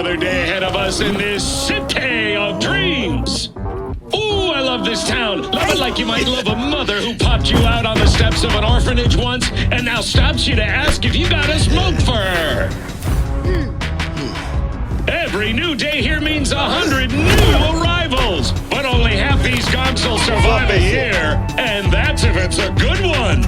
another day ahead of us in this city of dreams. Ooh, I love this town. Love it like you might love a mother who popped you out on the steps of an orphanage once and now stops you to ask if you got a smoke for her. Every new day here means 100 new arrivals, but only half these gonks will survive a year, and that's if it's a good one.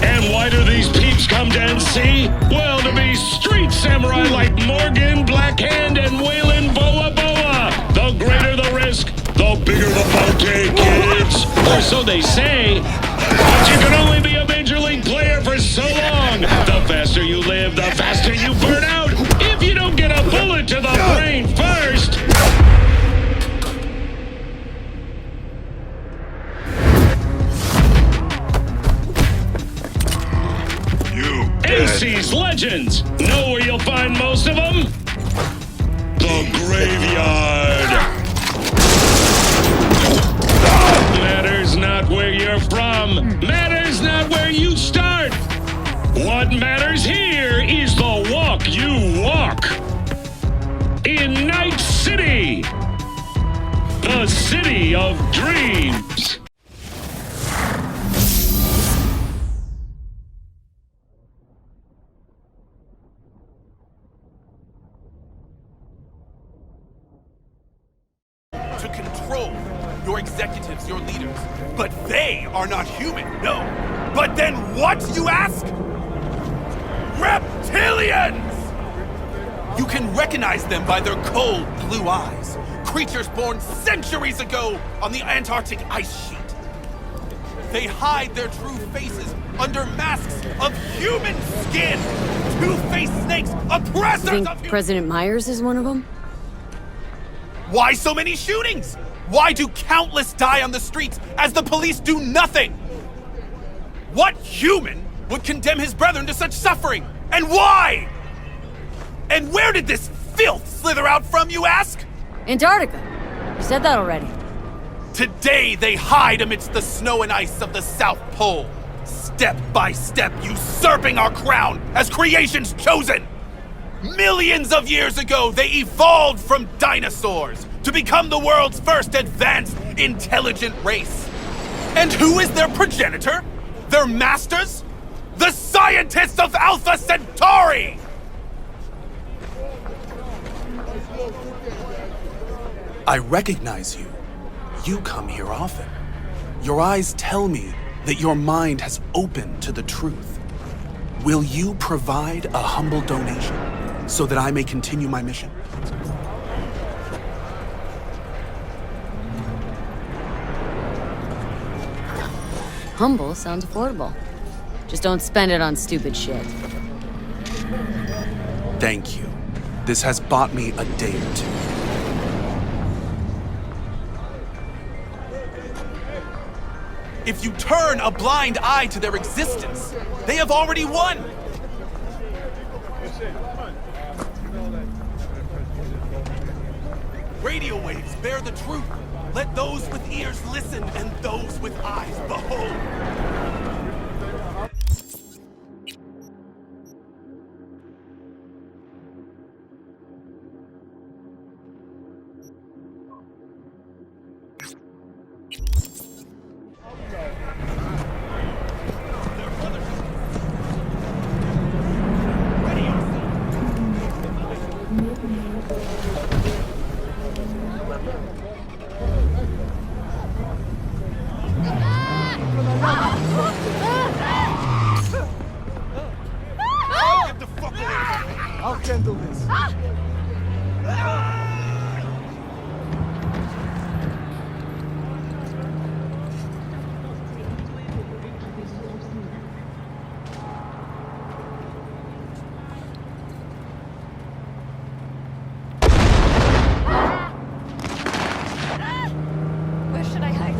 And why do these peeps come to NC? Well, to be street samurai like Morgan, Blackhand, and Waylon Boa Boa. The greater the risk, the bigger the bounty, kids. Or so they say. But you can only be a major league player for so long. The faster you live, the faster you burn out. If you don't get a bullet to the brain first. AC's legends! Know where you'll find most of them? The graveyard! Matters not where you're from. Matters not where you start. What matters here is the walk you walk. In Night City! The city of dreams. To control your executives, your leaders. But they are not human, no. But then what, you ask? Reptilians! You can recognize them by their cold blue eyes. Creatures born centuries ago on the Antarctic ice sheet. They hide their true faces under masks of human skin. Two-faced snakes, oppressors You think of President Myers is one of them? Why so many shootings? Why do countless die on the streets as the police do nothing? What human would condemn his brethren to such suffering? And why? And where did this filth slither out from, you ask? Antarctica. You said that already. Today they hide amidst the snow and ice of the South Pole, step by step usurping our crown as creation's chosen. Millions of years ago, they evolved from dinosaurs to become the world's first advanced, intelligent race. And who is their progenitor? Their masters? The scientists of Alpha Centauri! I recognize you. You come here often. Your eyes tell me that your mind has opened to the truth. Will you provide a humble donation so that I may continue my mission? Humble sounds affordable. Just don't spend it on stupid shit. Thank you. This has bought me a day or two. If you turn a blind eye to their existence, they have already won. Radio waves bear the truth. Let those with ears listen and those with eyes behold. I'll handle this. Where should I hide?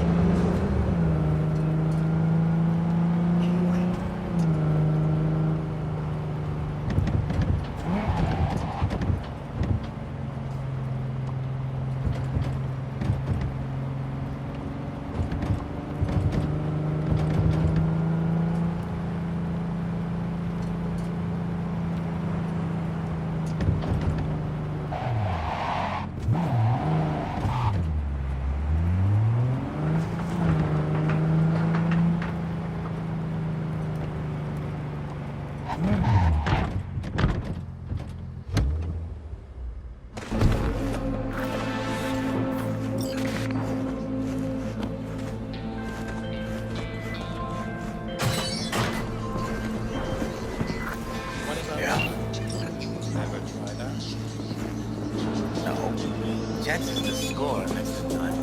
Chances to score next time.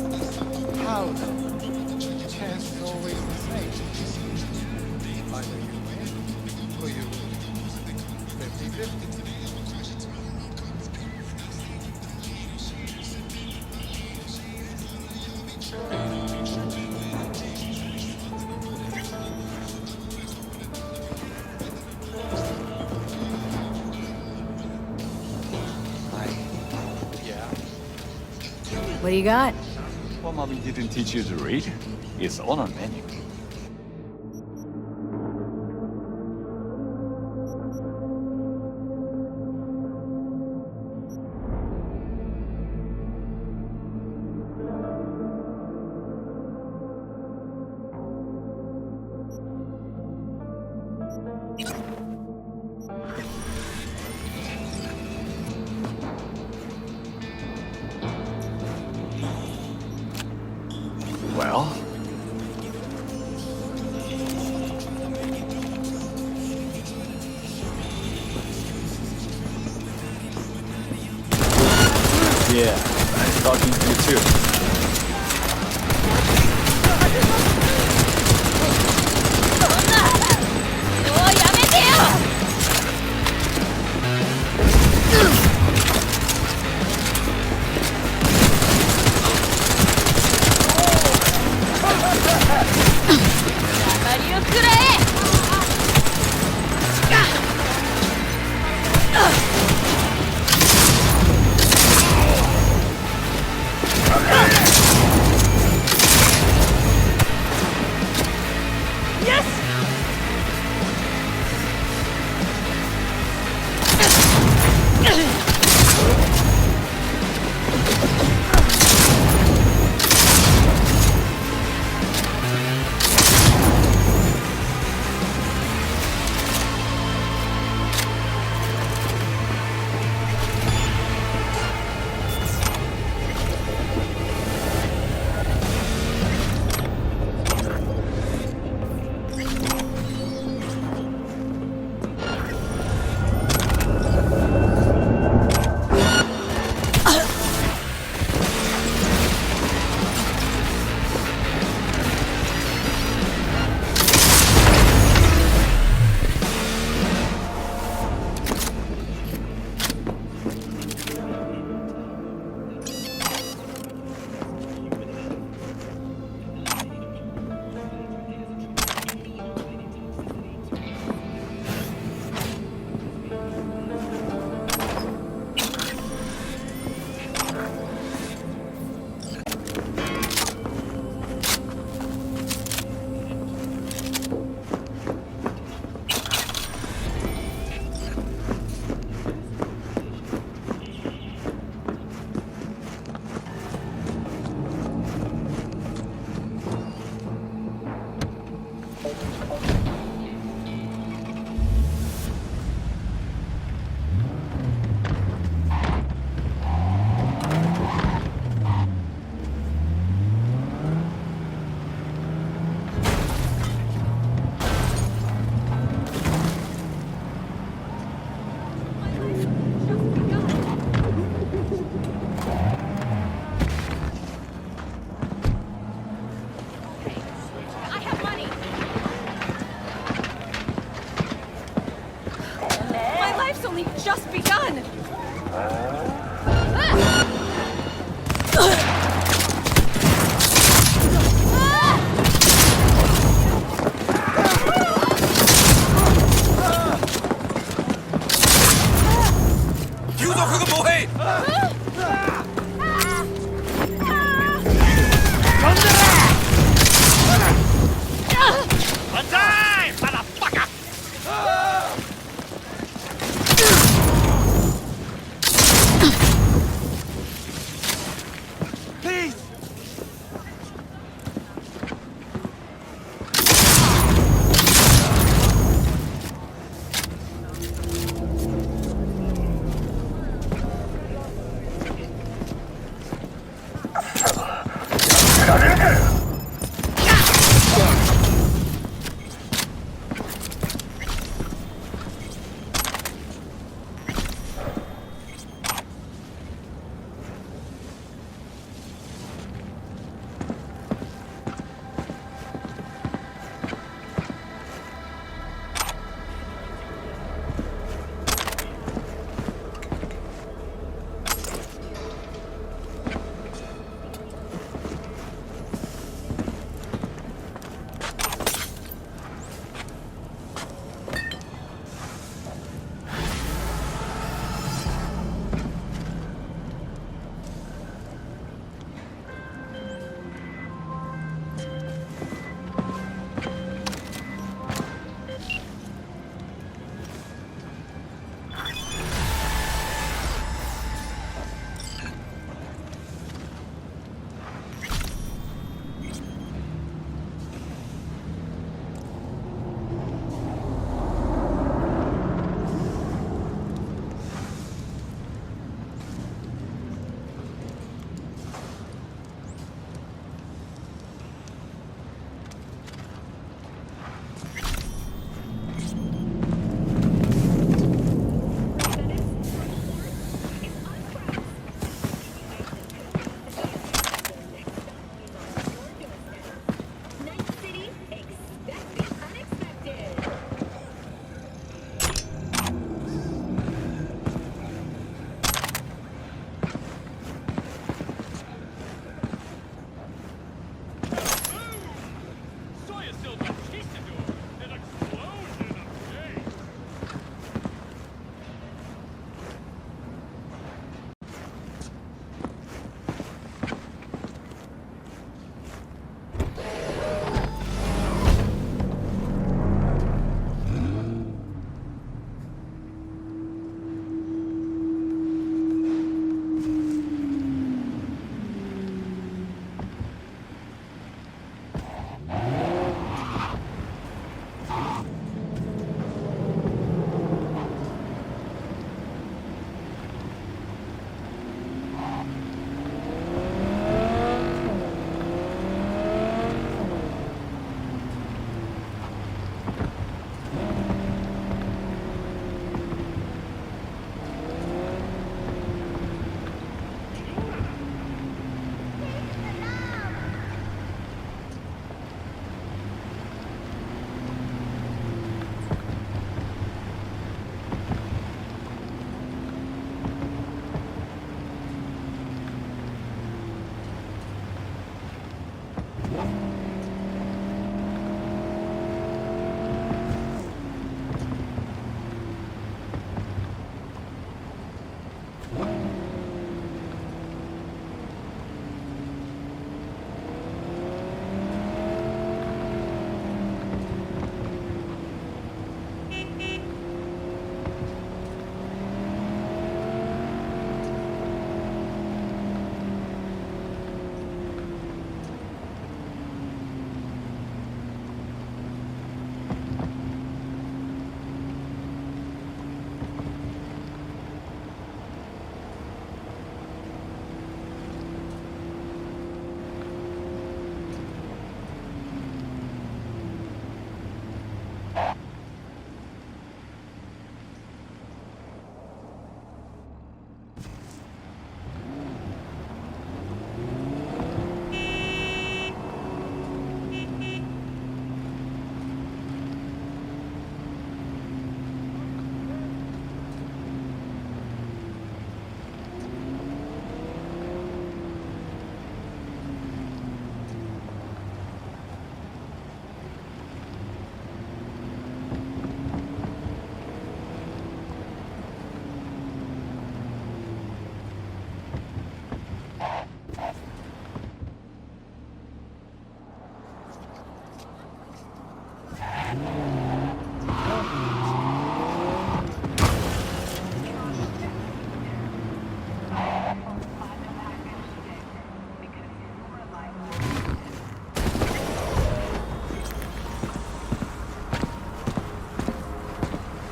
How though? Chance is always the same. Either you win or you lose. 50-50. What do you got? Well, mommy didn't teach you to read. It's on our menu. Well, yeah, nice talking to you too. Just begun!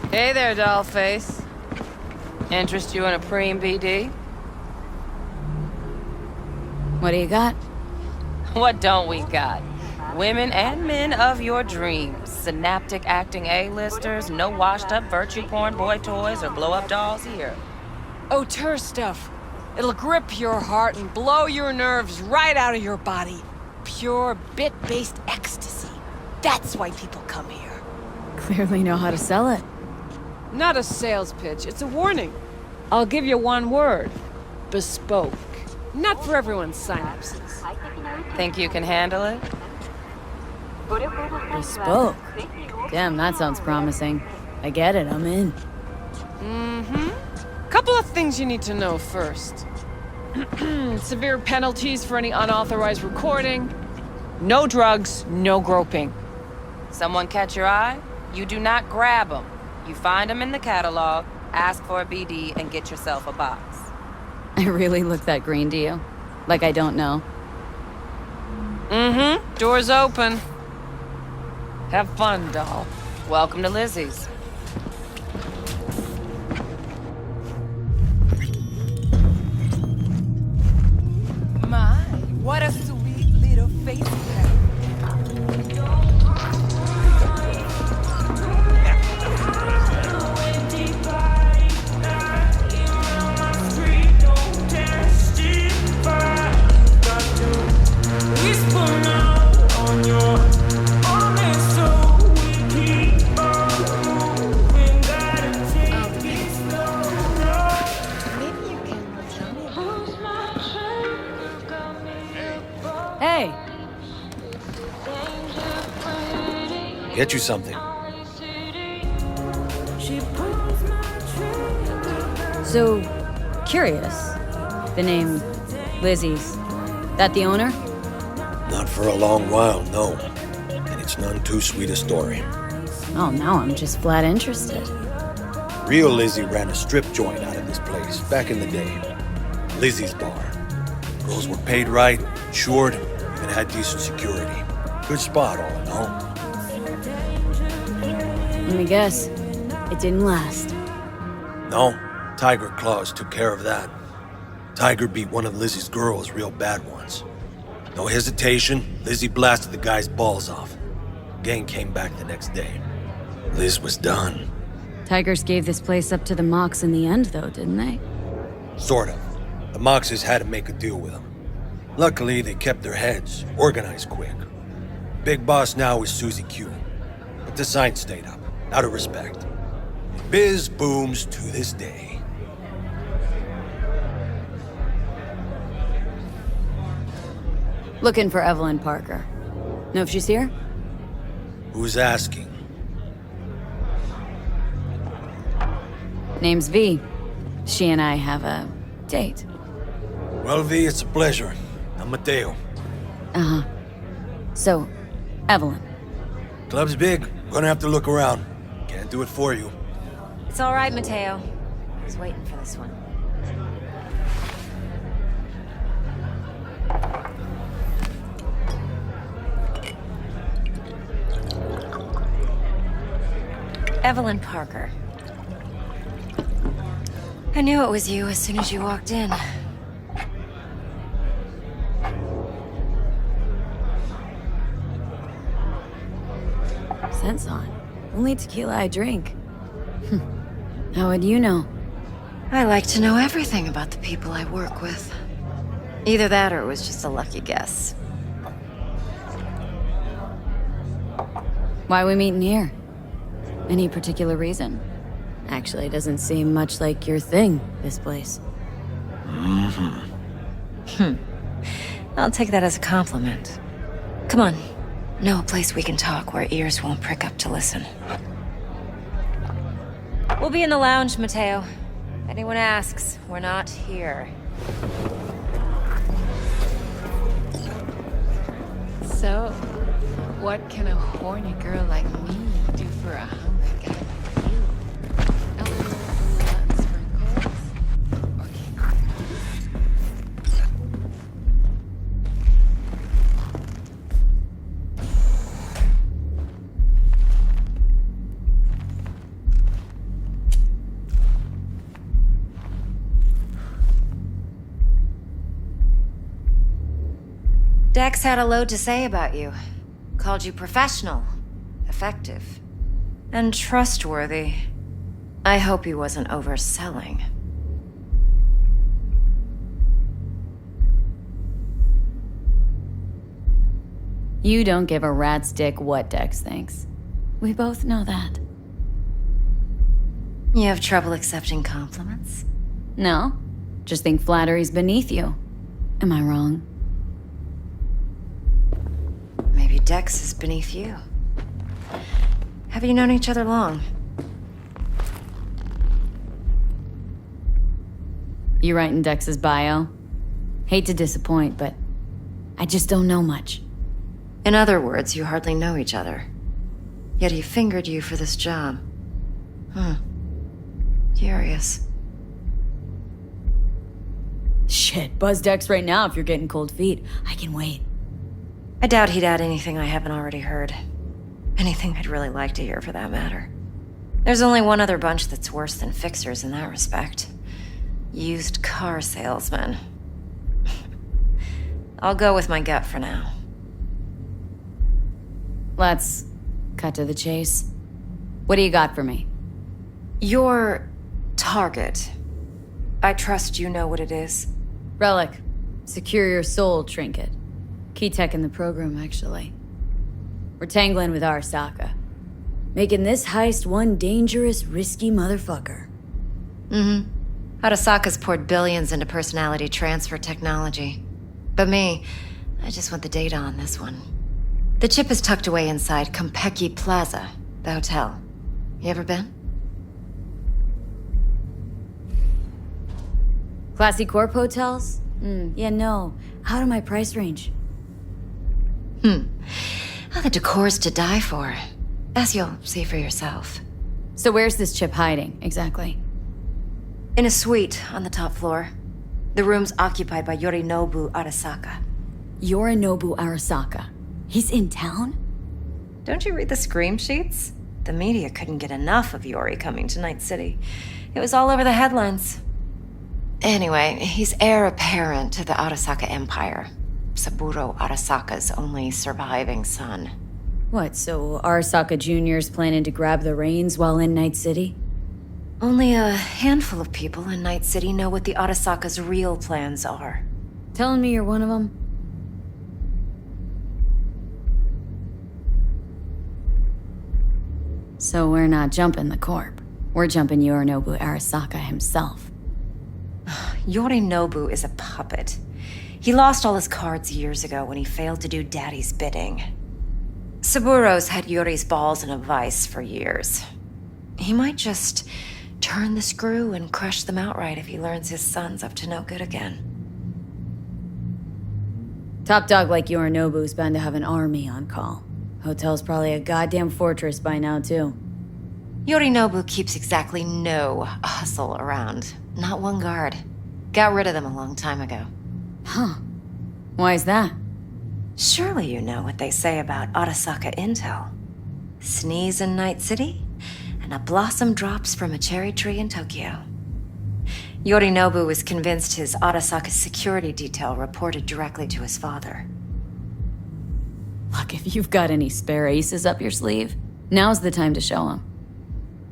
Hey there, dollface. Interest you in a preem BD? What do you got? What don't we got? Women and men of your dreams. Synaptic acting A-listers, no washed-up virtue porn boy toys or blow-up dolls here. Auteur stuff. It'll grip your heart and blow your nerves right out of your body. Pure bit-based ecstasy. That's why people come here. Clearly know how to sell it. Not a sales pitch, it's a warning. I'll give you one word. Bespoke. Not for everyone's synapses. Think you can handle it? Bespoke. Damn, that sounds promising. I get it, I'm in. Couple of things you need to know first. Severe penalties for any unauthorized recording. No drugs, no groping. Someone catch your eye? You do not grab them. You find them in the catalog, ask for a BD, and get yourself a box. I really look that green to you? Like I don't know? Door's open. Have fun, doll. Welcome to Lizzie's. My, what a sweet little face you have. Hey, get you something. So, curious. The name Lizzie's. That the owner? Not for a long while, no. And it's none too sweet a story. Oh, now I'm just flat interested. Real Lizzie ran a strip joint out of this place back in the day. Lizzie's Bar. Girls were paid right, insured, even had decent security. Good spot, all in all. Let me guess. It didn't last. No, Tiger Claws took care of that. Tiger beat one of Lizzie's girls real bad once. No hesitation, Lizzie blasted the guy's balls off. Gang came back the next day. Liz was done. Tigers gave this place up to the Mox in the end, though, didn't they? Sort of. The Moxes had to make a deal with them. Luckily, they kept their heads, organized quick. Big boss now is Susie Q. But the sign stayed up, out of respect. Biz booms to this day. Looking for Evelyn Parker. Know if she's here? Who's asking? Name's V. She and I have a date. Well, V, it's a pleasure. I'm Mateo. Uh-huh. So, Evelyn. Club's big. Gonna have to look around. Can't do it for you. It's all right, Mateo. I was waiting for this one. Evelyn Parker. I knew it was you as soon as you walked in. Scent's on. Only tequila I drink. How would you know? I like to know everything about the people I work with. Either that or it was just a lucky guess. Why are we meeting here? Any particular reason? Actually, it doesn't seem much like your thing, this place. I'll take that as a compliment. Come on. Know a place we can talk where ears won't prick up to listen. We'll be in the lounge, Mateo. Anyone asks, we're not here. So, what can a horny girl like me do for a hungry guy like you? A little sprinkles? Or can Dex had a load to say about you. Called you professional, effective, and trustworthy. I hope he wasn't overselling. You don't give a rat's dick what Dex thinks. We both know that. You have trouble accepting compliments? No, just think flattery's beneath you. Am I wrong? Maybe Dex is beneath you. Have you known each other long? You writing Dex's bio? Hate to disappoint, but I just don't know much. In other words, you hardly know each other. Yet he fingered you for this job. Curious. Shit, buzz Dex right now if you're getting cold feet. I can wait. I doubt he'd add anything I haven't already heard. Anything I'd really like to hear, for that matter. There's only one other bunch that's worse than fixers in that respect. Used car salesmen. I'll go with my gut for now. Let's cut to the chase. What do you got for me? Your target. I trust you know what it is. Relic. Secure your soul trinket. Key tech in the program, actually. We're tangling with Arasaka. Making this heist one dangerous, risky motherfucker. Arasaka's poured billions into personality transfer technology. But me, I just want the data on this one. The chip is tucked away inside Kompeki Plaza, the hotel. You ever been? Classy corp hotels? Yeah, no. Out of my price range. Oh, the decor's to die for, as you'll see for yourself. So where's this chip hiding, exactly? In a suite on the top floor. The room's occupied by Yorinobu Arasaka. Yorinobu Arasaka. He's in town? Don't you read the scream sheets? The media couldn't get enough of Yori coming to Night City. It was all over the headlines. Anyway, he's heir apparent to the Arasaka Empire. Saburo Arasaka's only surviving son. What, so Arasaka Jr.'s planning to grab the reins while in Night City? Only a handful of people in Night City know what the Arasaka's real plans are. Telling me you're one of them? So we're not jumping the corp. We're jumping Yorinobu Arasaka himself. Yorinobu is a puppet. He lost all his cards years ago when he failed to do Daddy's bidding. Saburo's had Yori's balls in a vice for years. He might just turn the screw and crush them outright if he learns his son's up to no good again. Top dog like Yorinobu's bound to have an army on call. Hotel's probably a goddamn fortress by now, too. Yorinobu keeps exactly no hustle around. Not one guard. Got rid of them a long time ago. Huh. Why is that? Surely you know what they say about Arasaka intel. Sneeze in Night City, and a blossom drops from a cherry tree in Tokyo. Yorinobu was convinced his Arasaka security detail reported directly to his father. Look, if you've got any spare aces up your sleeve, now's the time to show them.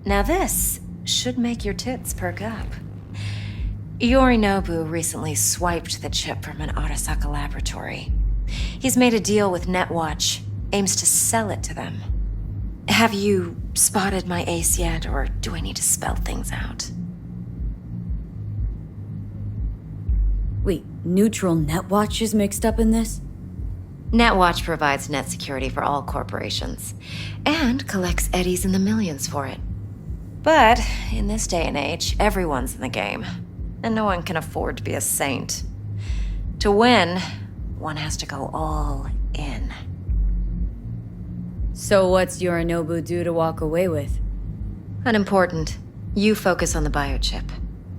Now this should make your tits perk up. Yorinobu recently swiped the chip from an Arasaka laboratory. He's made a deal with Netwatch, aims to sell it to them. Have you spotted my ace yet, or do I need to spell things out? Wait, neutral Netwatch is mixed up in this? Netwatch provides net security for all corporations, and collects eddies in the millions for it. But in this day and age, everyone's in the game, and no one can afford to be a saint. To win, one has to go all in. So what's Yorinobu due to walk away with? Unimportant. You focus on the biochip.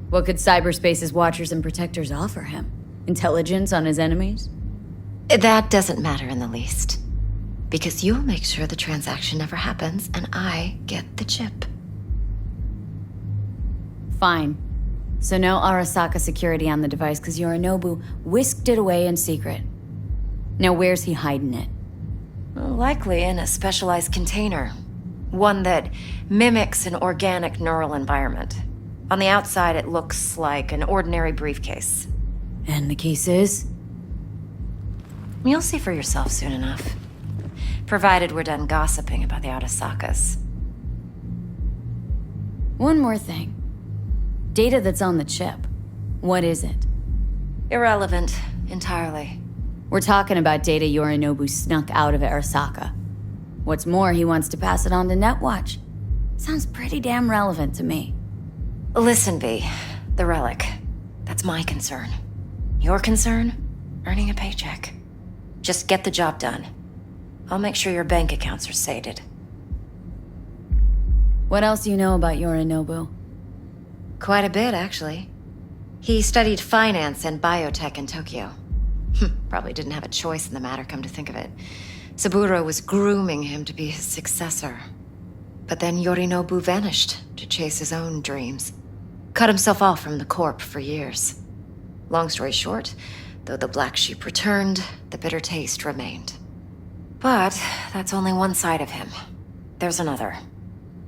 What could cyberspace's watchers and protectors offer him? Intelligence on his enemies? That doesn't matter in the least. Because you'll make sure the transaction never happens, and I get the chip. Fine. So no Arasaka security on the device because Yorinobu whisked it away in secret. Now where's he hiding it? Likely in a specialized container. One that mimics an organic neural environment. On the outside, it looks like an ordinary briefcase. And the case is? You'll see for yourself soon enough. Provided we're done gossiping about the Arasakas. One more thing. Data that's on the chip. What is it? Irrelevant, entirely. We're talking about data Yorinobu snuck out of Arasaka. What's more, he wants to pass it on to Netwatch. Sounds pretty damn relevant to me. Listen, V. The relic. That's my concern. Your concern? Earning a paycheck. Just get the job done. I'll make sure your bank accounts are sated. What else do you know about Yorinobu? Quite a bit, actually. He studied finance and biotech in Tokyo. Probably didn't have a choice in the matter, come to think of it. Saburo was grooming him to be his successor. But then Yorinobu vanished to chase his own dreams. Cut himself off from the Corp for years. Long story short, though the black sheep returned, the bitter taste remained. But that's only one side of him. There's another.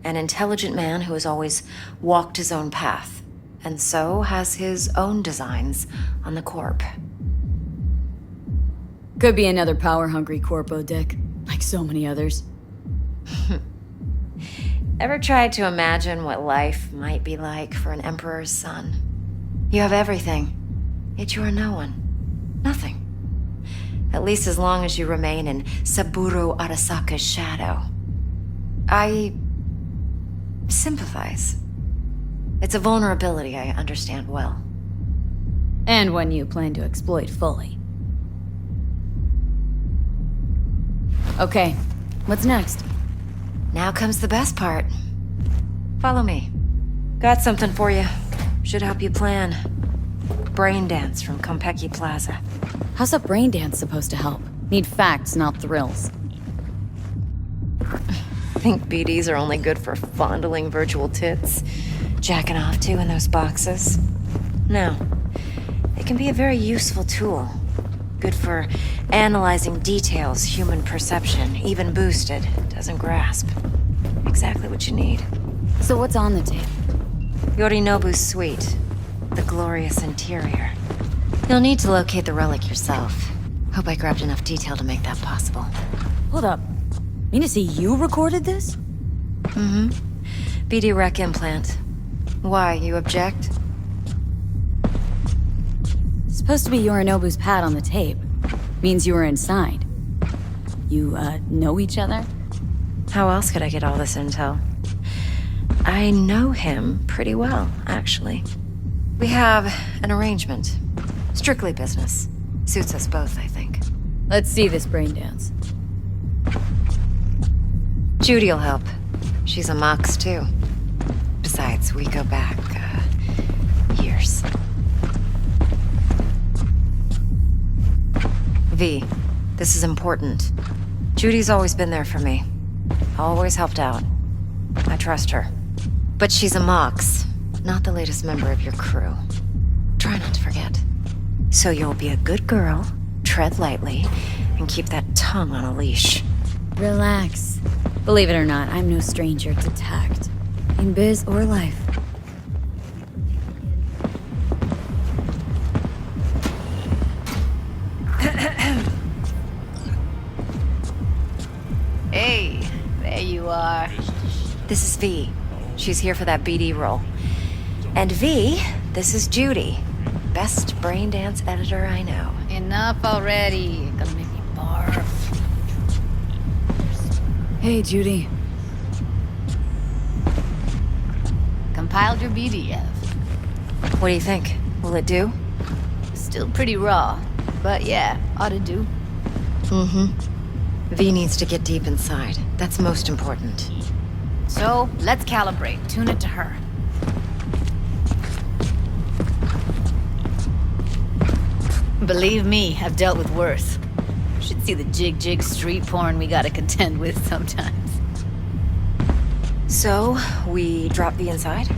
An intelligent man who has always walked his own path, and so has his own designs on the Corp. Could be another power-hungry corpo dick, like so many others. Ever tried to imagine what life might be like for an emperor's son? You have everything, yet you are no one. Nothing. At least as long as you remain in Saburo Arasaka's shadow. I sympathize. It's a vulnerability I understand well. And one you plan to exploit fully. Okay, what's next? Now comes the best part. Follow me. Got something for you. Should help you plan. Brain dance from Konpeki Plaza. How's a brain dance supposed to help? Need facts, not thrills. Think BDs are only good for fondling virtual tits? Jacking off to in those boxes? No. It can be a very useful tool. Good for analyzing details human perception, even boosted, doesn't grasp. Exactly what you need. So what's on the tape? Yorinobu's suite. The glorious interior. You'll need to locate the relic yourself. Hope I grabbed enough detail to make that possible. Hold up. Mean to see you recorded this? Mm-hmm. BD rec implant. Why, you object? Supposed to be Yorinobu's pad on the tape. Means you were inside. You, know each other? How else could I get all this intel? I know him pretty well, actually. We have an arrangement. Strictly business. Suits us both, I think. Let's see this brain dance. Judy'll help. She's a Mox, too. Besides, we go back, years. V, this is important. Judy's always been there for me. Always helped out. I trust her. But she's a Mox, not the latest member of your crew. Try not to forget. So you'll be a good girl, tread lightly, and keep that tongue on a leash. Relax. Believe it or not, I'm no stranger to tact. In biz or life. Hey, there you are. This is V. She's here for that BD role. And V, this is Judy. Best brain dance editor I know. Enough already. Gonna make me barf. Hey, Judy. Compiled your BDF. What do you think? Will it do? Still pretty raw, but yeah, ought to do. Mm-hmm. V needs to get deep inside. That's most important. So, let's calibrate. Tune it to her. Believe me, I've dealt with worse. Should see the jig street porn we gotta contend with sometimes. So, we drop V inside?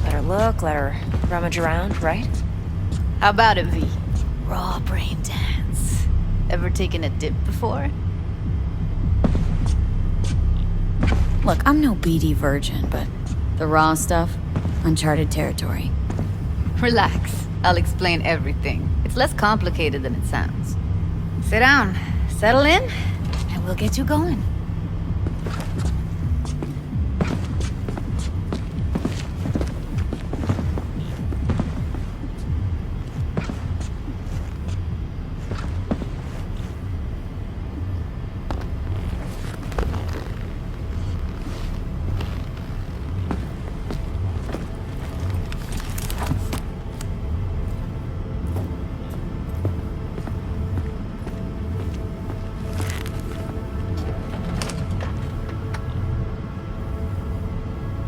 Let her look, let her rummage around, right? How about it, V? Raw brain dance. Ever taken a dip before? Look, I'm no BD virgin, but the raw stuff, uncharted territory. Relax. I'll explain everything. It's less complicated than it sounds. Sit down, settle in, and we'll get you going.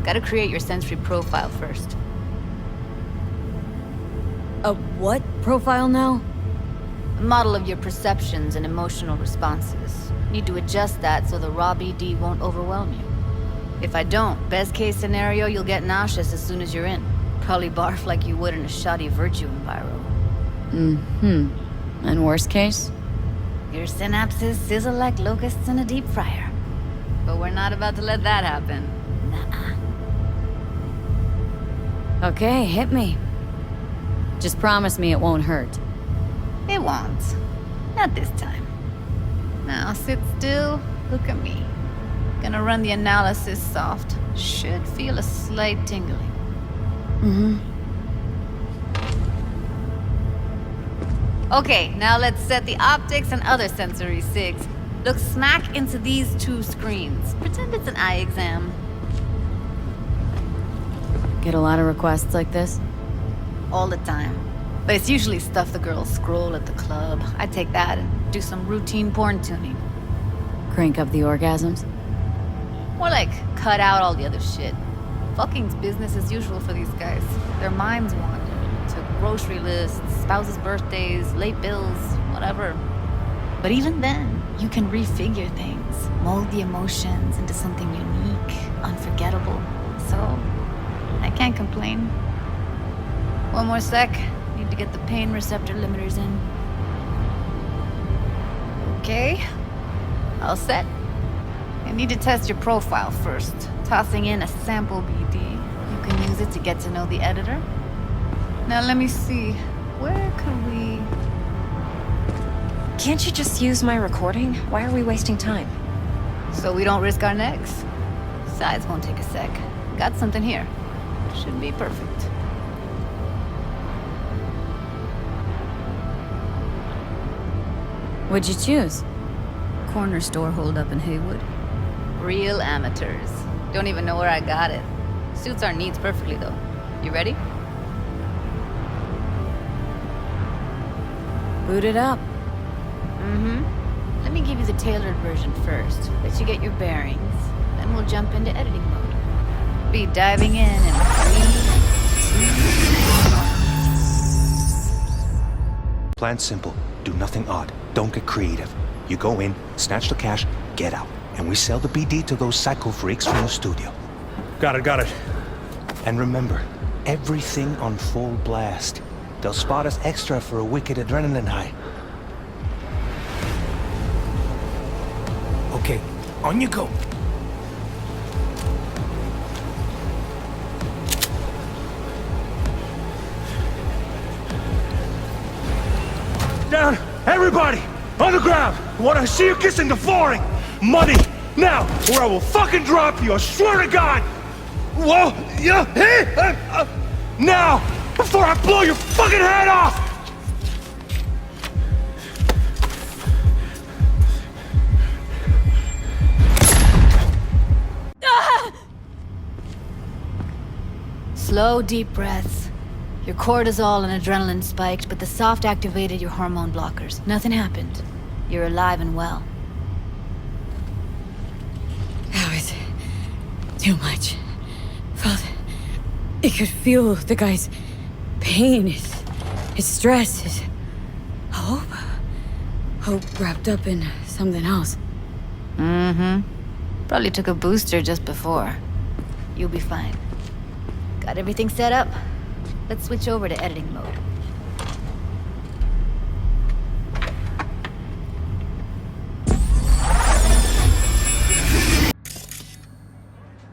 Gotta create your sensory profile first. A what profile now? A model of your perceptions and emotional responses. Need to adjust that so the raw BD won't overwhelm you. If I don't, best case scenario, you'll get nauseous as soon as you're in. Probably barf like you would in a shoddy Virtue enviro. Mm-hmm. And worst case? Your synapses sizzle like locusts in a deep fryer. But we're not about to let that happen. Nuh-uh. Okay, hit me. Just promise me it won't hurt. It won't. Not this time. Now sit still, look at me. Gonna run the analysis soft. Should feel a slight tingling. Mm-hmm. Okay, now let's set the optics and other sensory sigs. Look smack into these two screens. Pretend it's an eye exam. Get a lot of requests like this? All the time. But it's usually stuff the girls scroll at the club. I take that and do some routine porn tuning. Crank up the orgasms? More like, cut out all the other shit. Fucking's business as usual for these guys. Their minds wander to grocery lists, spouses' birthdays, late bills, whatever. But even then, you can refigure things, mold the emotions into something unique, unforgettable. So, I can't complain. One more sec. Need to get the pain receptor limiters in. Okay. All set. I need to test your profile first. Tossing in a sample BD. You can use it to get to know the editor. Now let me see. Where could we... Can't you just use my recording? Why are we wasting time? So we don't risk our necks. Besides, won't take a sec. Got something here. Should be perfect. What'd you choose? Corner store holdup in Haywood. Real amateurs. Don't even know where I got it. Suits our needs perfectly, though. You ready? Boot it up. Let me give you the tailored version first. Let you get your bearings. Then we'll jump into editing mode. Be diving in 3, 2... Plan simple. Do nothing odd. Don't get creative. You go in, snatch the cash, get out. And we sell the BD to those psycho freaks from the studio. Got it. And remember, everything on full blast. They'll spot us extra for a wicked adrenaline high. Okay, on you go. Down! Everybody! On the ground! I want to see you kissing the flooring! Money! Now! Or I will fucking drop you! I swear to God! Whoa! Yeah! Hey! Now! Before I blow your fucking head off! Slow, deep breaths. Your cortisol and adrenaline spiked, but the soft activated your hormone blockers. Nothing happened. You're alive and well. That was too much. You could feel the guy's pain, his stress, his hope. Hope wrapped up in something else. Probably took a booster just before. You'll be fine. Got everything set up? Let's switch over to editing mode.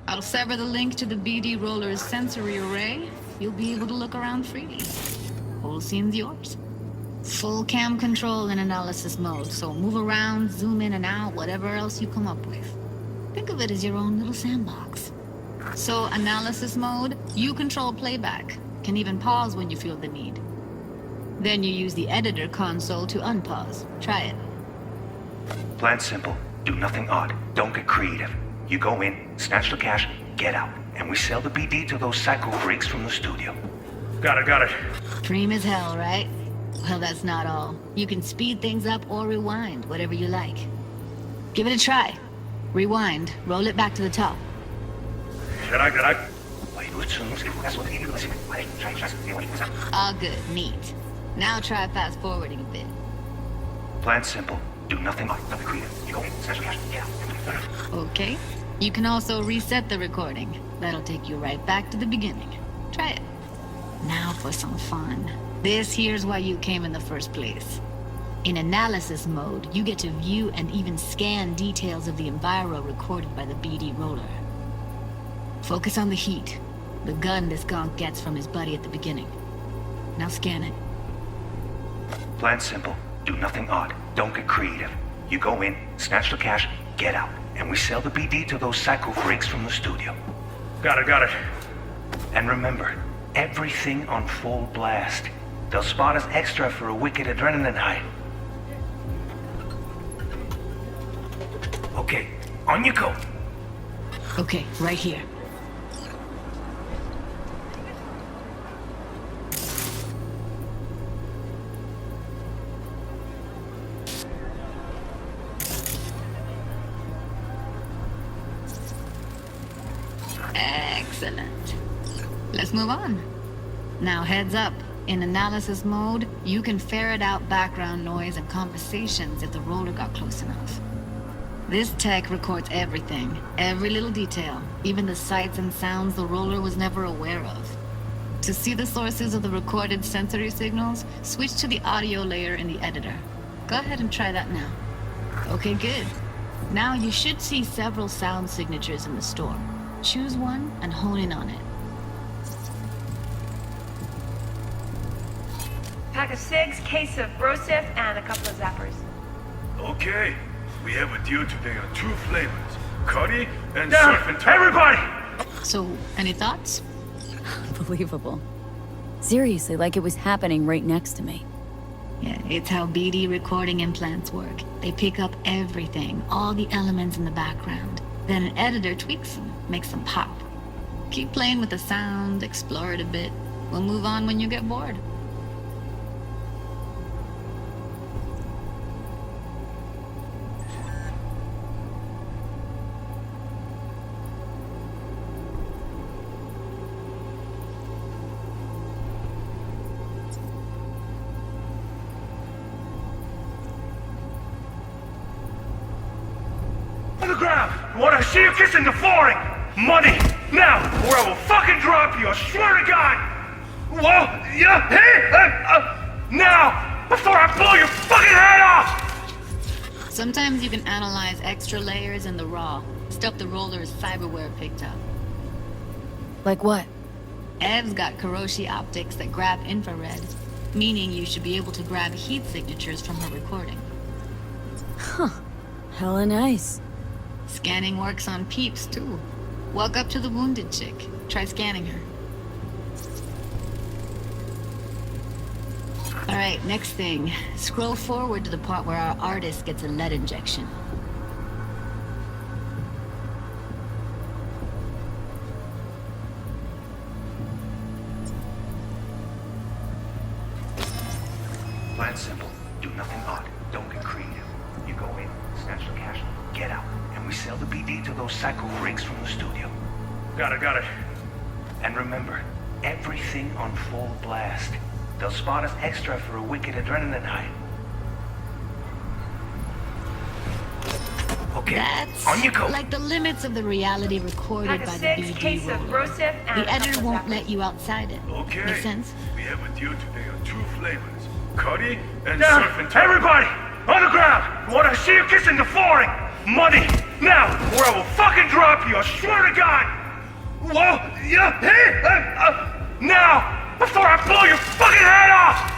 I'll sever the link to the BD Roller's sensory array. You'll be able to look around freely. Whole scene's yours. Full cam control in analysis mode, so move around, zoom in and out, whatever else you come up with. Think of it as your own little sandbox. So, analysis mode, you control playback. Can even pause when you feel the need. Then you use the editor console to unpause. Try it. Plan simple. Do nothing odd. Don't get creative. You go in, snatch the cash, get out. And we sell the BD to those psycho freaks from the studio. Got it. Dream as hell, right? Well, that's not all. You can speed things up or rewind, whatever you like. Give it a try. Rewind, roll it back to the top. Should I? All good, neat. Now try fast forwarding a bit. Plan simple. Do nothing odd. Don't get creative. You go in, snatch the cash, get out. Okay. You can also reset the recording. That'll take you right back to the beginning. Try it. Now for some fun. This here's why you came in the first place. In analysis mode, you get to view and even scan details of the enviro recorded by the BD roller. Focus on the heat. The gun this gonk gets from his buddy at the beginning. Now scan it. Plan simple. Do nothing odd. Don't get creative. You go in, snatch the cash, get out. And we sell the BD to those psycho freaks from the studio. Got it. And remember, everything on full blast. They'll spot us extra for a wicked adrenaline high. Okay, on you go. Okay, right here. Excellent. Let's move on. Now heads up. In analysis mode, you can ferret out background noise and conversations if the roller got close enough. This tech records everything, every little detail, even the sights and sounds the roller was never aware of. To see the sources of the recorded sensory signals, switch to the audio layer in the editor. Go ahead and try that now. Okay, good. Now you should see several sound signatures in the store. Choose one and hone in on it. Pack of 6, case of Brosif, and a couple of zappers. Okay, we have a deal today on 2 flavors. Curry and surf and everybody! So, any thoughts? Unbelievable. Seriously, like it was happening right next to me. Yeah, it's how BD recording implants work. They pick up everything, all the elements in the background. Then an editor tweaks them, makes them pop. Keep playing with the sound, explore it a bit. We'll move on when you get bored. On the ground! I want to see you kissing the flooring! Money! Now! Or I will fucking drop you, I swear to God! Whoa! Yeah! Hey! Now! Before I blow your fucking head off! Sometimes you can analyze extra layers in the raw, stuff the roller's cyberware picked up. Like what? Ev's got Kiroshi optics that grab infrared, meaning you should be able to grab heat signatures from her recording. Huh. Hella nice. Scanning works on peeps, too. Walk up to the wounded chick. Try scanning her. Alright, next thing. Scroll forward to the part where our artist gets a lead injection. Plan simple. Do nothing odd. Don't get creative. You go in, snatch the cash, get out, and we sell the BD to those psycho freaks from the studio. Got it. And remember, everything on full blast. They'll spot us extra for a wicked adrenaline high. Okay, That's on you go. like the limits of the reality recorded Pack by of the 6, BD case of roller. Brosif, and The a editor couple of won't zappers. let you outside it. Okay. Make sense? We have a deal today on 2 flavors. Curry and surf and everybody! On the ground! I want to see you kissing the flooring! Money! Now! Or I will fucking drop you, I swear to God! Whoa! Yeah! Hey! Now! Before I blow your fucking head off!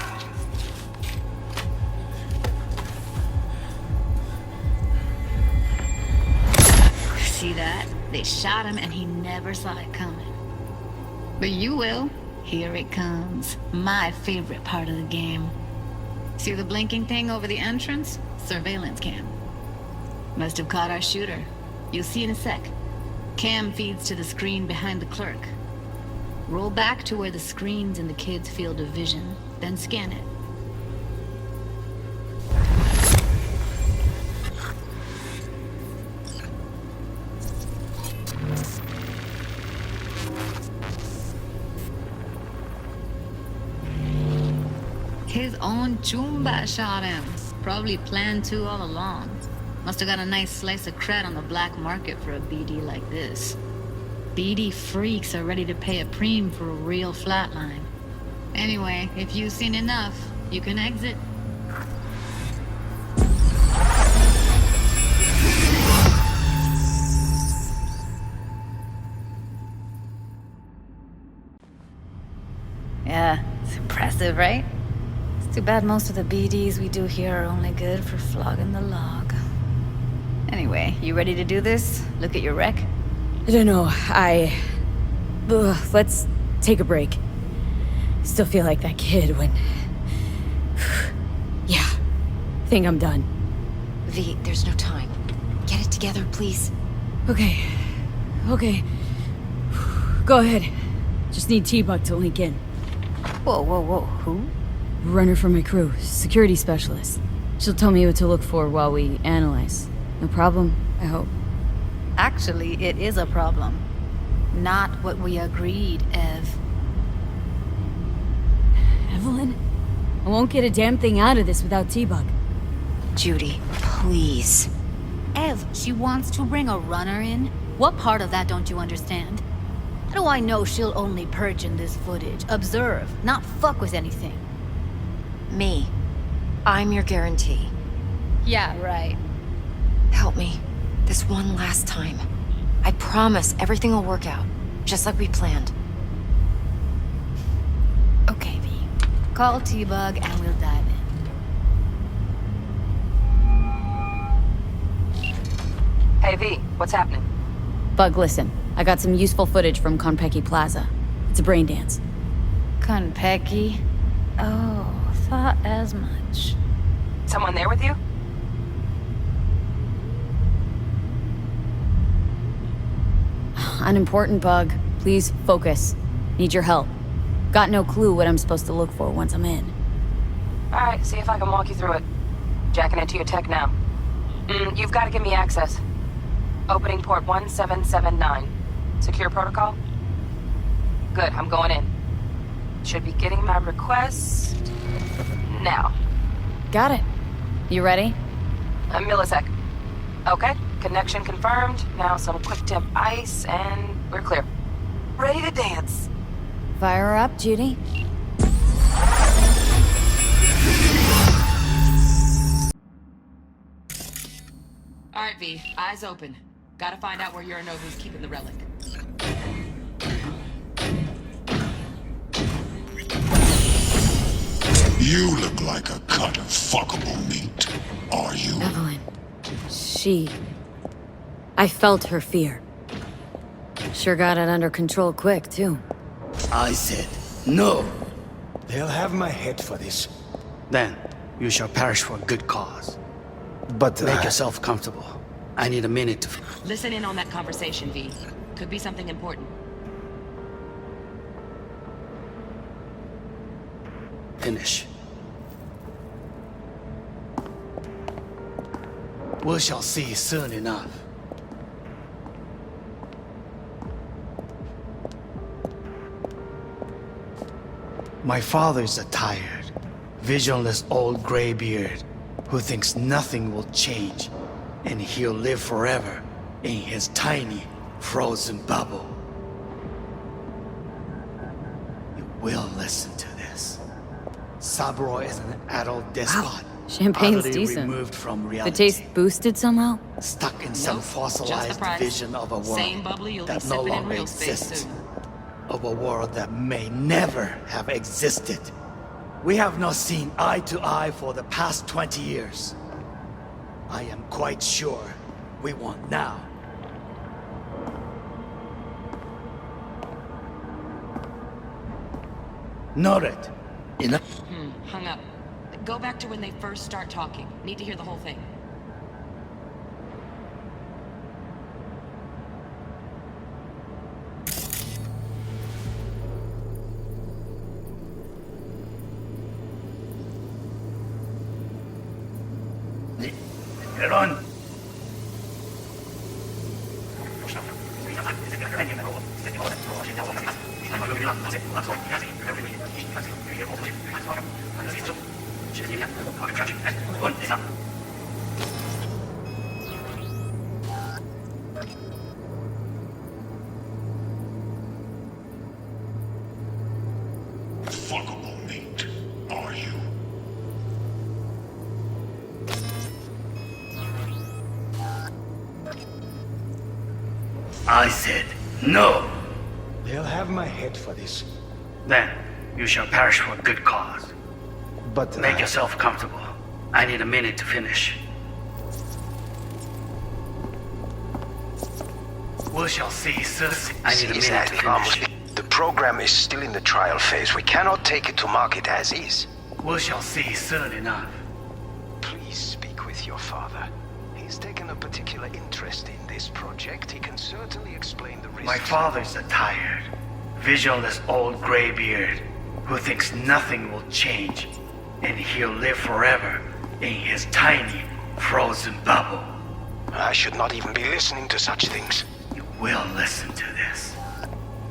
See that? They shot him and he never saw it coming. But you will. Here it comes. My favorite part of the game. See the blinking thing over the entrance? Surveillance cam. Must have caught our shooter. You'll see in a sec. Cam feeds to the screen behind the clerk. Roll back to where the screen's in the kid's field of vision, then scan it. His own Chumba shot him. Probably planned to all along. Must have got a nice slice of cred on the black market for a BD like this. BD freaks are ready to pay a preem for a real flatline. Anyway, if you've seen enough, you can exit. Yeah, it's impressive, right? It's too bad most of the BDs we do here are only good for flogging the log. Anyway, you ready to do this? Look at your wreck? I don't know, let's take a break. Still feel like that kid when... Yeah. Think I'm done. V, there's no time. Get it together, please. Okay. Okay. Go ahead. Just need T-Bug to link in. Whoa, whoa, whoa. Who? Runner for my crew. Security specialist. She'll tell me what to look for while we analyze. No problem, I hope. Actually, it is a problem. Not what we agreed, Ev. Evelyn? I won't get a damn thing out of this without T-Bug. Judy, please. Ev, she wants to bring a runner in? What part of that don't you understand? How do I know she'll only purge in this footage, observe, not fuck with anything? Me. I'm your guarantee. Yeah, right. Help me. This one last time. I promise everything will work out, just like we planned. Okay, V. Call T-Bug and we'll dive in. Hey, V, what's happening? Bug, listen. I got some useful footage from Konpeki Plaza. It's a brain dance. Konpeki? Oh, thought as much. Someone there with you? Unimportant, Bug. Please focus. Need your help. Got no clue what I'm supposed to look for once I'm in. Alright, see if I can walk you through it. Jacking into your tech now. You've got to give me access. Opening port 1779. Secure protocol? Good, I'm going in. Should be getting my request... now. Got it. You ready? A millisec. Okay, connection confirmed. Now some quick temp ice, and we're clear. Ready to dance. Fire her up, Judy. Alright, V, eyes open. Gotta find out where Yorinobu's keeping the relic. You look like a cut of fuckable meat. Are you? Evelyn. She... I felt her fear. Sure got it under control quick, too. I said, no. They'll have my head for this. Then, you shall perish for a good cause. But, Make yourself comfortable. I need a minute to... Listen in on that conversation, V. Could be something important. Finish. We shall see soon enough. My father is a tired, visionless old graybeard who thinks nothing will change and he'll live forever in his tiny, frozen bubble. You will listen to this. Saburo is an adult despot. Wow. Champagne's utterly decent. removed from The reality. taste boosted somehow? Stuck in some fossilized vision of a Same world bubbly you'll be that no sipping in longer real space exists. soon. Of a world that may never have existed. We have not seen eye to eye for the past 20 years. I am quite sure we want now. Noted. Enough. Hung up. Go back to when they first start talking. Need to hear the whole thing. Get on. Fuckable meat. Are you? I said no. They'll have my head for this. Then you shall perish for a good cause. But Make yourself comfortable. I need a minute to finish. We shall see, sis. I need a minute to finish. The program is still in the trial phase. We cannot take it to market as is. We shall see soon enough. Please speak with your father. He's taken a particular interest in this project. He can certainly explain the risks. My father's a tired, visionless old graybeard who thinks nothing will change, and he'll live forever in his tiny, frozen bubble. I should not even be listening to such things. You will listen to this.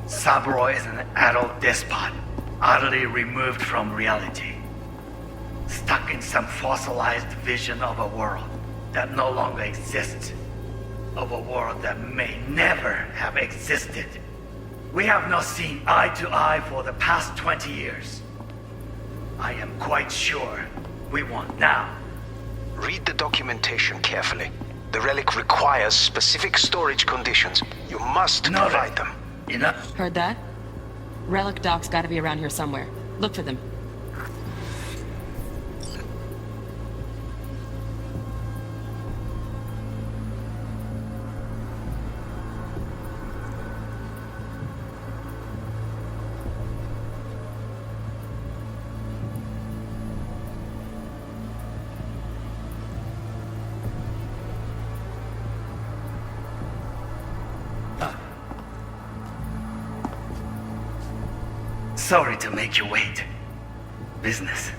Saburo is an adult despot, utterly removed from reality. Stuck in some fossilized vision of a world that no longer exists. Of a world that may never have existed. We have not seen eye to eye for the past 20 years. I am quite sure we won't now. Read the documentation carefully. The relic requires specific storage conditions. You must provide them. Enough. Heard that? Relic docs gotta be around here somewhere. Look for them. Sorry to make you wait. Business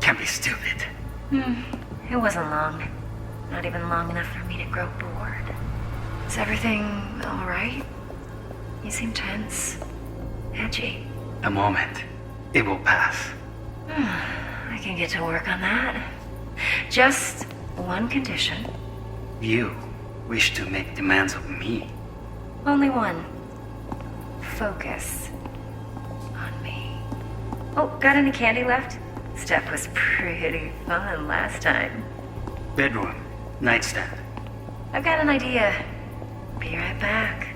can be stupid. It wasn't long. Not even long enough for me to grow bored. Is everything alright? You seem tense. Edgy. A moment. It will pass. I can get to work on that. Just one condition. You wish to make demands of me. Only one. Focus. On me. Oh, got any candy left? Step was pretty fun last time. Bedroom. Nightstand. I've got an idea. Be right back.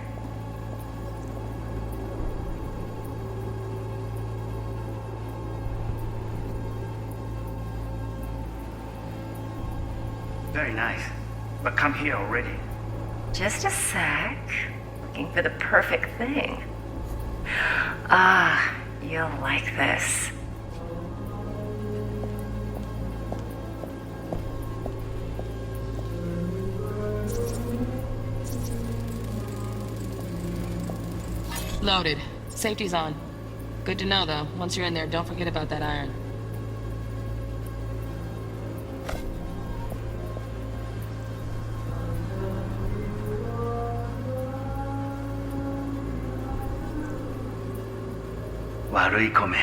Very nice. But come here already. Just a sec. Looking for the perfect thing. Ah, you'll like this. Loaded. Safety's on. Good to know, though. Once you're in there, don't forget about that iron. Waruikome.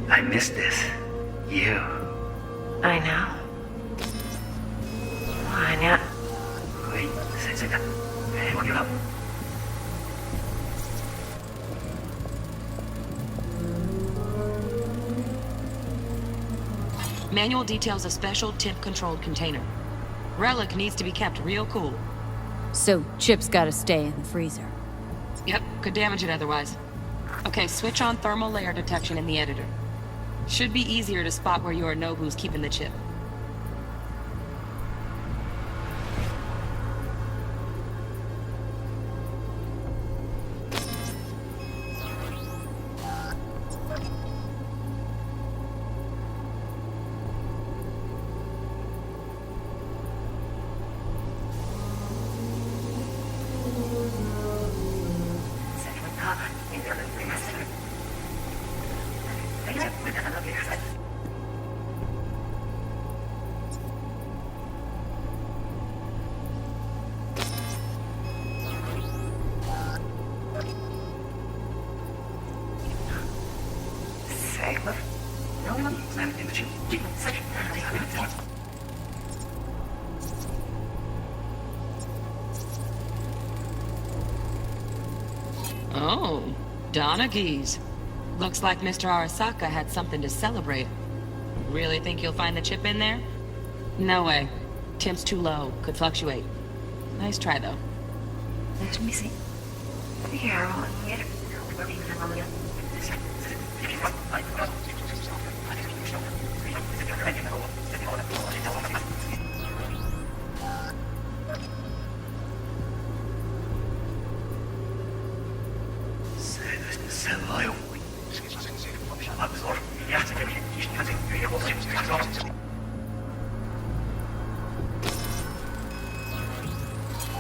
I miss this. You. I know. I know. Wait, give up. Manual details a special tip-controlled container. Relic needs to be kept real cool. So, Chip's gotta stay in the freezer. Yep, could damage it otherwise. Okay, switch on thermal layer detection in the editor. Should be easier to spot where Yorinobu's keeping the chip. Oh, Donaghys. Looks like Mr. Arasaka had something to celebrate. Really think you'll find the chip in there? No way. Temp's too low. Could fluctuate. Nice try, though. Let me see. Here,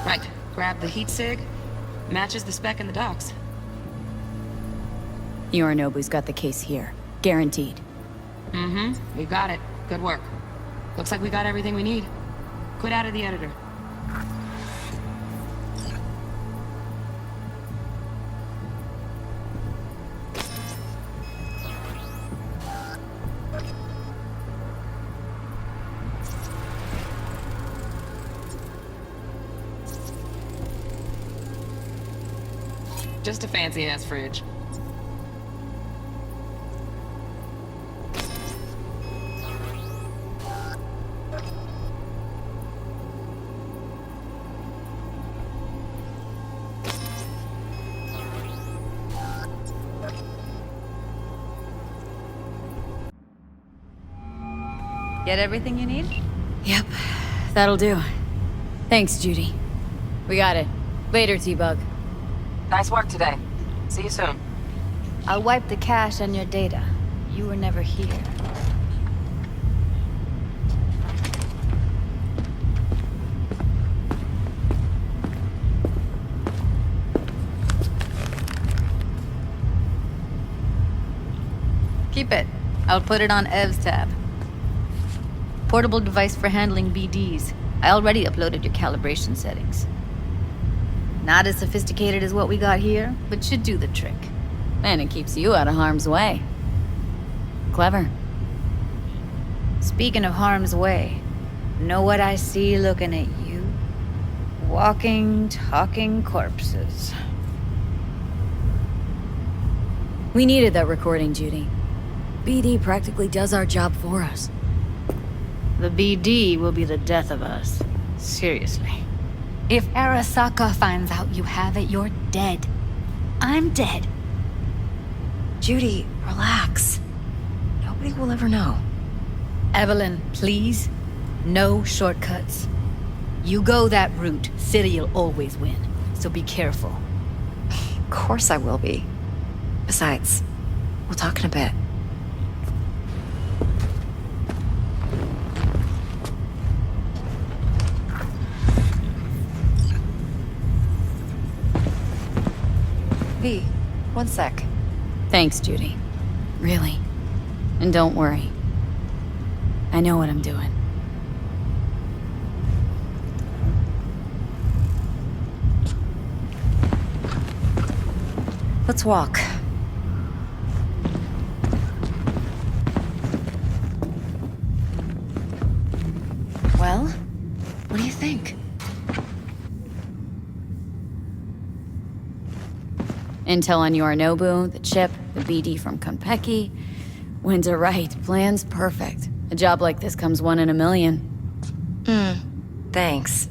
Right. Grab the heat sig. Matches the spec in the docks. Yorinobu's got the case here. Guaranteed. Mm-hmm. We got it. Good work. Looks like we got everything we need. Quit out of the editor. Just a fancy-ass fridge. Get everything you need? Yep, that'll do. Thanks, Judy. We got it. Later, T-Bug. Nice work today. See you soon. I'll wipe the cache on your data. You were never here. Keep it. I'll put it on Ev's tab. Portable device for handling BDs. I already uploaded your calibration settings. Not as sophisticated as what we got here, but should do the trick. And it keeps you out of harm's way. Clever. Speaking of harm's way, know what I see looking at you? Walking, talking corpses. We needed that recording, Judy. BD practically does our job for us. The BD will be the death of us. Seriously. If Arasaka finds out you have it, you're dead. I'm dead. Judy, relax. Nobody will ever know. Evelyn, please. No shortcuts. You go that route, City'll always win. So be careful. Of course I will be. Besides, we'll talk in a bit. V, one sec. Thanks, Judy. Really. And don't worry. I know what I'm doing. Let's walk. Well, what do you think? Intel on Yorinobu, the chip, the BD from Konpeki. Winter right, plan's perfect. A job like this comes one in a million. Thanks.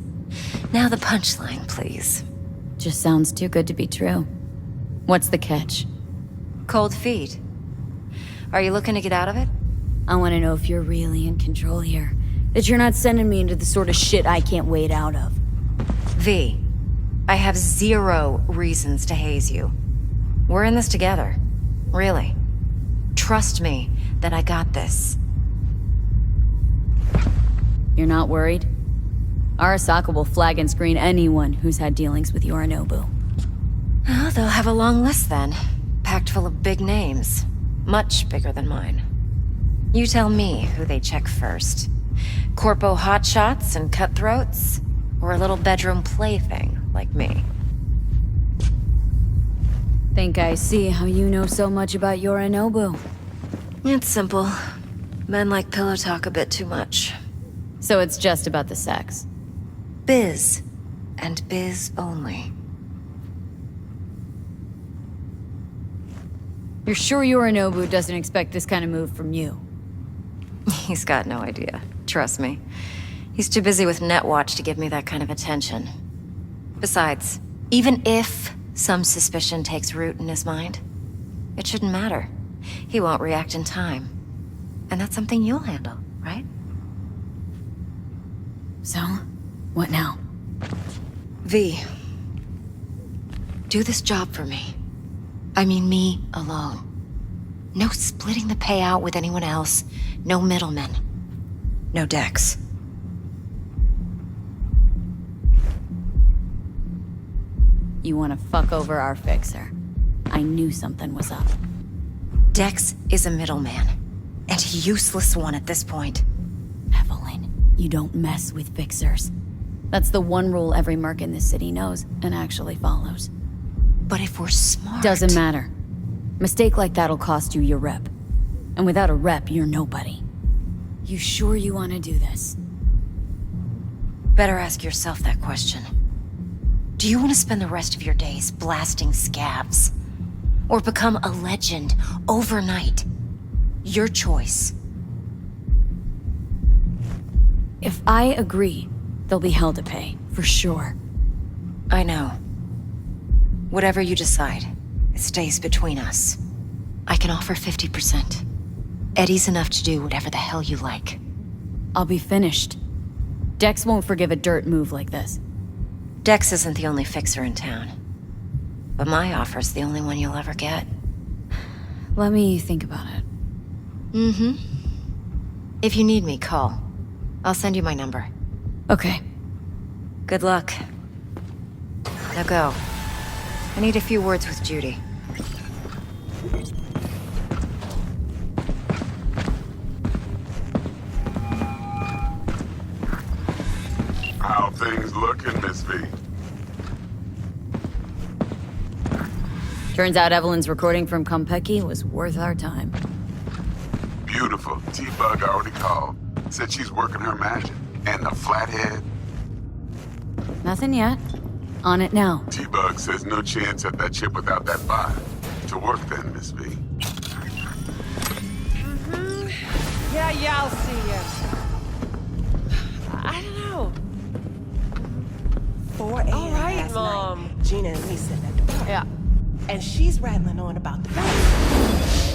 Now the punchline, please. Just sounds too good to be true. What's the catch? Cold feet. Are you looking to get out of it? I want to know if you're really in control here. That you're not sending me into the sort of shit I can't wade out of. V, I have 0 reasons to haze you. We're in this together. Really. Trust me that I got this. You're not worried? Arasaka will flag and screen anyone who's had dealings with Yorinobu. Oh, they'll have a long list then. Packed full of big names. Much bigger than mine. You tell me who they check first. Corpo hotshots and cutthroats? Or a little bedroom plaything like me? Think I see how you know so much about Yorinobu. It's simple. Men like pillow talk a bit too much. So it's just about the sex. Biz. And biz only. You're sure Yorinobu doesn't expect this kind of move from you? He's got no idea. Trust me. He's too busy with Netwatch to give me that kind of attention. Besides, even if some suspicion takes root in his mind, it shouldn't matter. He won't react in time. And that's something you'll handle, right? So, what now? V, do this job for me. I mean me alone. No splitting the payout with anyone else. No middlemen. No Dex. You want to fuck over our fixer. I knew something was up. Dex is a middleman. And a useless one at this point. Evelyn, you don't mess with fixers. That's the one rule every merc in this city knows and actually follows. But if we're smart... Doesn't matter. Mistake like that'll cost you your rep. And without a rep, you're nobody. You sure you want to do this? Better ask yourself that question. Do you want to spend the rest of your days blasting scabs? Or become a legend overnight? Your choice. If I agree, there'll be hell to pay, for sure. I know. Whatever you decide, it stays between us. I can offer 50%. Eddie's enough to do whatever the hell you like. I'll be finished. Dex won't forgive a dirt move like this. Dex isn't the only fixer in town. But my offer's the only one you'll ever get. Let me think about it. Mm-hmm. If you need me, call. I'll send you my number. Okay. Good luck. Now go. I need a few words with Judy. How things looking, Miss V? Turns out Evelyn's recording from Konpeki was worth our time. Beautiful. T-Bug already called. Said she's working her magic. And the flathead. Nothing yet. On it now. T-Bug says no chance at that chip without that vibe. To work then, Miss V. Yeah, I'll see you. I don't know. 4 a.m. All right, last Mom. night, Gina and me sitting at the bar. Yeah. And she's rattling on about the bank.